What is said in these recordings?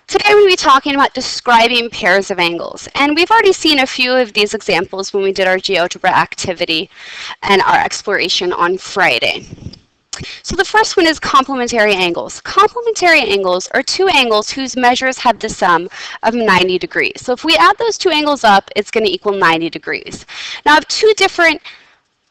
Today we're going to be talking about describing pairs of angles. And we've already seen a few of these examples when we did our GeoGebra activity and our exploration on Friday. So the first one is complementary angles. Complementary angles are two angles whose measures have the sum of 90 degrees. So if we add those two angles up, it's going to equal 90 degrees. Now I have two different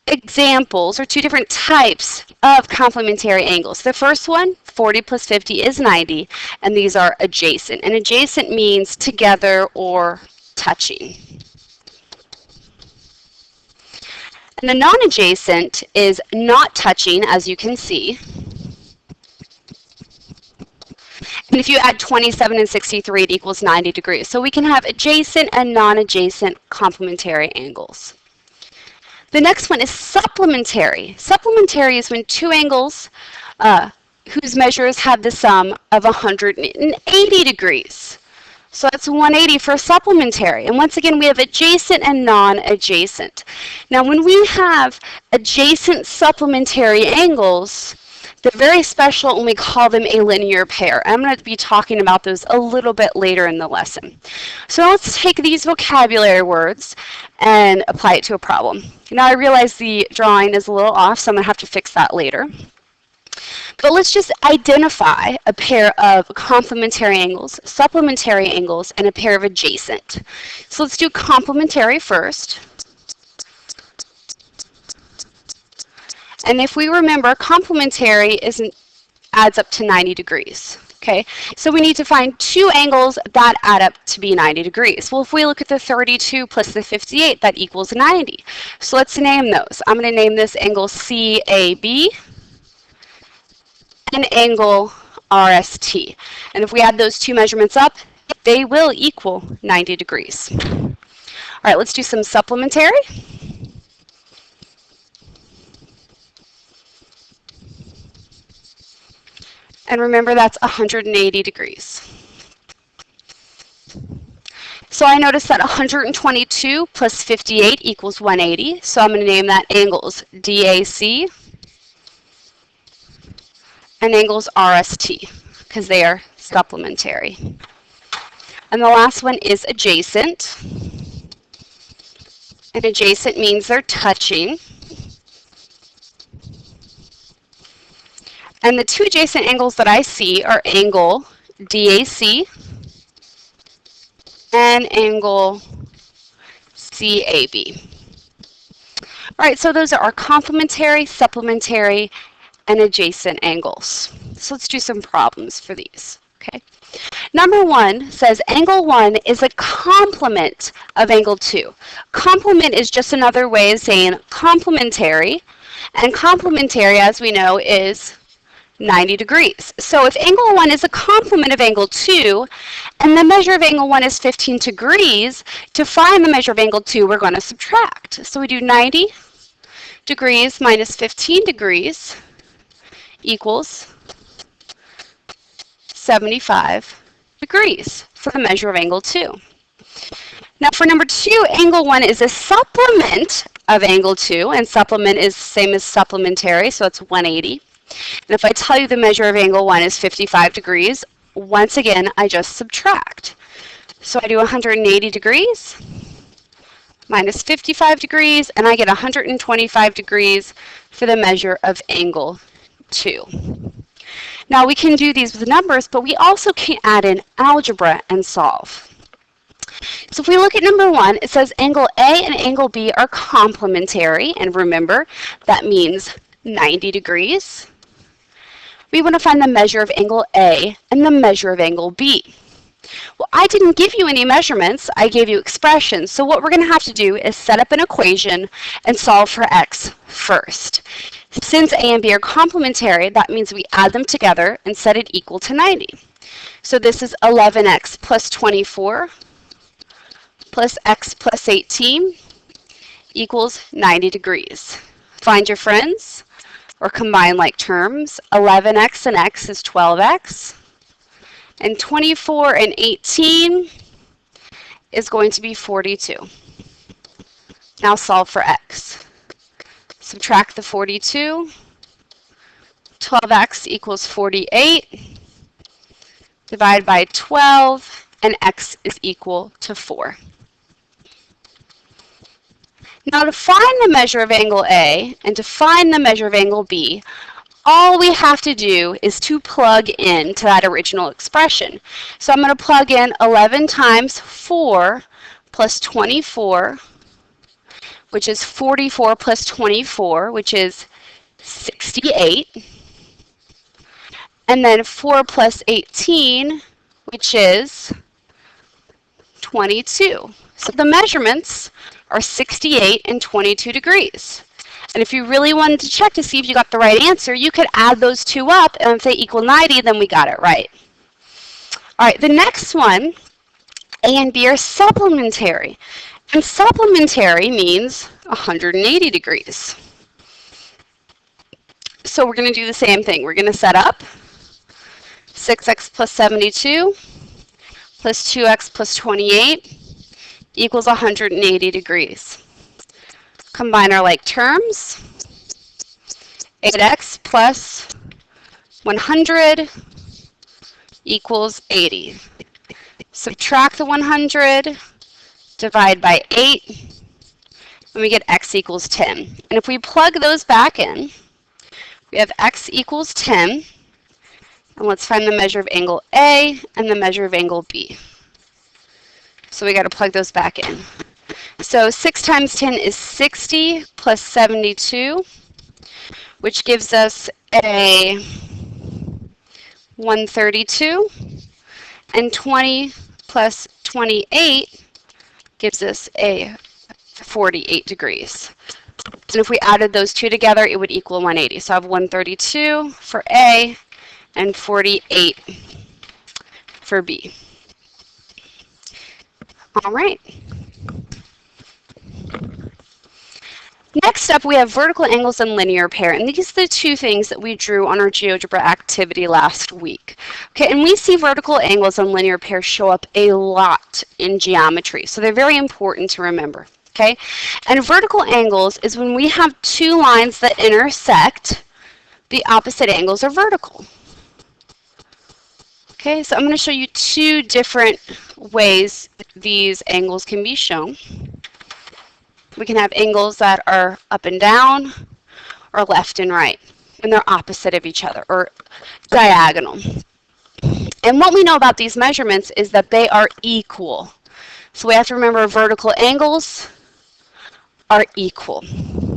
examples or two different types of complementary angles. The first one, 40 plus 50 is 90, and these are adjacent. And adjacent means together or touching. And the non-adjacent is not touching, as you can see. And if you add 27 and 63, it equals 90 degrees. So we can have adjacent and non-adjacent complementary angles. The next one is supplementary. Supplementary is when two angles whose measures have the sum of 180 degrees. So that's 180 for supplementary. And once again, we have adjacent and non-adjacent. Now, when we have adjacent supplementary angles, they're very special and we call them a linear pair. I'm going to be talking about those a little bit later in the lesson. So now let's take these vocabulary words and apply it to a problem. Now I realize the drawing is a little off, so I'm going to have to fix that later. But let's just identify a pair of complementary angles, supplementary angles, and a pair of adjacent. So let's do complementary first. And if we remember, complementary adds up to 90 degrees. Okay, so we need to find two angles that add up to be 90 degrees. Well, if we look at the 32 plus the 58, that equals 90. So let's name those. I'm going to name this angle CAB and angle RST. And if we add those two measurements up, they will equal 90 degrees. All right, let's do some supplementary. And remember, that's 180 degrees. So I noticed that 122 plus 58 equals 180. So I'm going to name that angles DAC and angles RST because they are supplementary. And the last one is adjacent. And adjacent means they're touching. And the two adjacent angles that I see are angle DAC and angle CAB. All right, so those are our complementary, supplementary, and adjacent angles. So let's do some problems for these. Okay. Number one says angle 1 is a complement of angle 2. Complement is just another way of saying complementary, and complementary, as we know, is 90 degrees. So if angle 1 is a complement of angle 2, and the measure of angle 1 is 15 degrees, to find the measure of angle 2, we're going to subtract. So we do 90 degrees minus 15 degrees equals 75 degrees for the measure of angle 2. Now for number 2, angle 1 is a supplement of angle 2, and supplement is the same as supplementary, so it's 180. And if I tell you the measure of angle 1 is 55 degrees, once again, I just subtract. So I do 180 degrees minus 55 degrees, and I get 125 degrees for the measure of angle 2. Now we can do these with numbers, but we also can add in algebra and solve. So if we look at number 1, it says angle A and angle B are complementary, and remember, that means 90 degrees. We want to find the measure of angle A and the measure of angle B. Well, I didn't give you any measurements, I gave you expressions. So what we're going to have to do is set up an equation and solve for x first. Since A and B are complementary, that means we add them together and set it equal to 90. So this is 11x plus 24 plus x plus 18 equals 90 degrees. Find your friends, or combine like terms. 11x and x is 12x. And 24 and 18 is going to be 42. Now solve for x. Subtract the 42. 12x equals 48. divide by 12, and x is equal to 4. Now to find the measure of angle A and to find the measure of angle B, all we have to do is to plug in to that original expression. So I'm going to plug in 11 times 4 plus 24, which is 44 plus 24, which is 68. And then 4 plus 18, which is 22. So the measurements are 68 and 22 degrees. And if you really wanted to check to see if you got the right answer, you could add those two up, and if they equal 90, then we got it right. All right, the next one, A and B are supplementary. And supplementary means 180 degrees. So we're going to do the same thing. We're going to set up 6x plus 72 plus 2x plus 28 equals 180 degrees. Combine our like terms. 8x plus 100 equals 80. Subtract the 100, divide by 8, and we get x equals 10. And if we plug those back in, we have x equals 10. And let's find the measure of angle A and the measure of angle B. So we got to plug those back in. So 6 times 10 is 60 plus 72, which gives us a 132. And 20 plus 28 gives us a 48 degrees. And if we added those two together, it would equal 180. So I have 132 for A and 48 for B. All right. Next up, we have vertical angles and linear pair, and these are the two things that we drew on our GeoGebra activity last week. Okay, and we see vertical angles and linear pairs show up a lot in geometry, so they're very important to remember. Okay, and vertical angles is when we have two lines that intersect, the opposite angles are vertical. Okay, so I'm going to show you two different ways these angles can be shown. We can have angles that are up and down or left and right, and they're opposite of each other or diagonal. And what we know about these measurements is that they are equal. So we have to remember vertical angles are equal.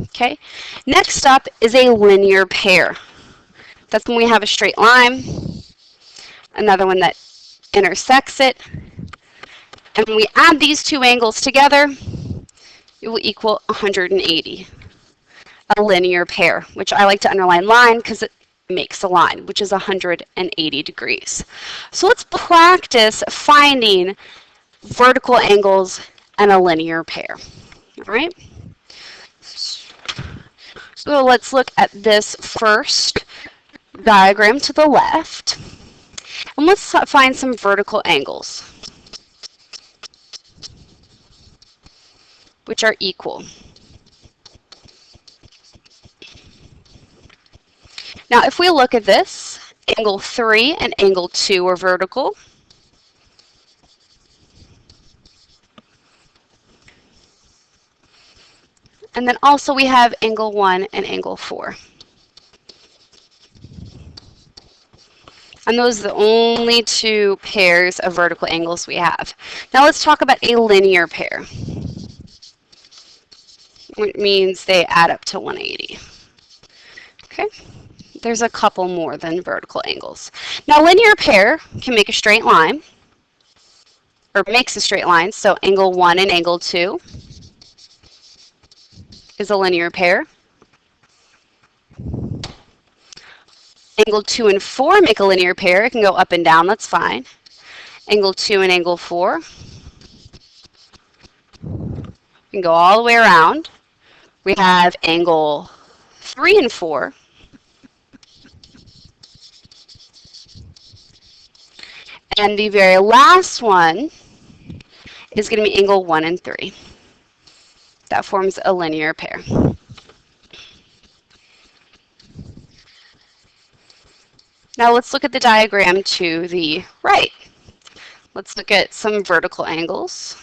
Okay. Next up is a linear pair. That's when we have a straight line, another one that intersects it, and when we add these two angles together, it will equal 180, a linear pair, which I like to underline line because it makes a line, which is 180 degrees. So let's practice finding vertical angles and a linear pair. All right? So let's look at this first diagram to the left. And let's find some vertical angles, which are equal. Now, if we look at this, angle 3 and angle 2 are vertical. And then also we have angle 1 and angle 4. And those are the only two pairs of vertical angles we have. Now let's talk about a linear pair, which means they add up to 180. Okay, there's a couple more than vertical angles. Now linear pair can make a straight line, or makes a straight line, so angle 1 and angle 2 is a linear pair. Angle 2 and 4 make a linear pair. It can go up and down, that's fine. Angle 2 and angle 4 can go all the way around. We have angle 3 and 4. And the very last one is going to be angle 1 and 3. That forms a linear pair. Now let's look at the diagram to the right. Let's look at some vertical angles.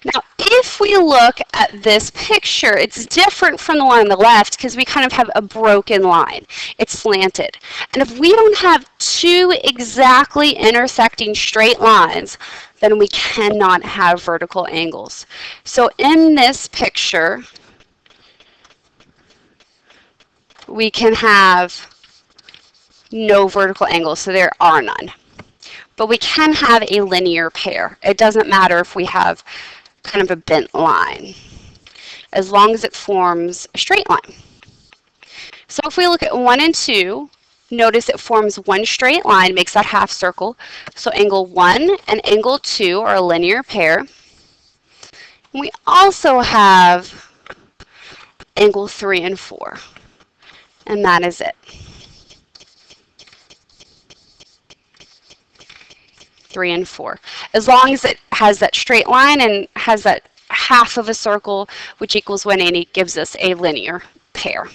Now, if we look at this picture, it's different from the one on the left because we kind of have a broken line. It's slanted. And if we don't have two exactly intersecting straight lines, then we cannot have vertical angles. So in this picture, we can have no vertical angles, so there are none. But we can have a linear pair. It doesn't matter if we have kind of a bent line, as long as it forms a straight line. So if we look at 1 and 2, notice it forms one straight line, makes that half circle. So angle 1 and angle 2 are a linear pair. And we also have angle 3 and 4, and that is it. 3 and 4. As long as it has that straight line and has that half of a circle, which equals 180, gives us a linear pair.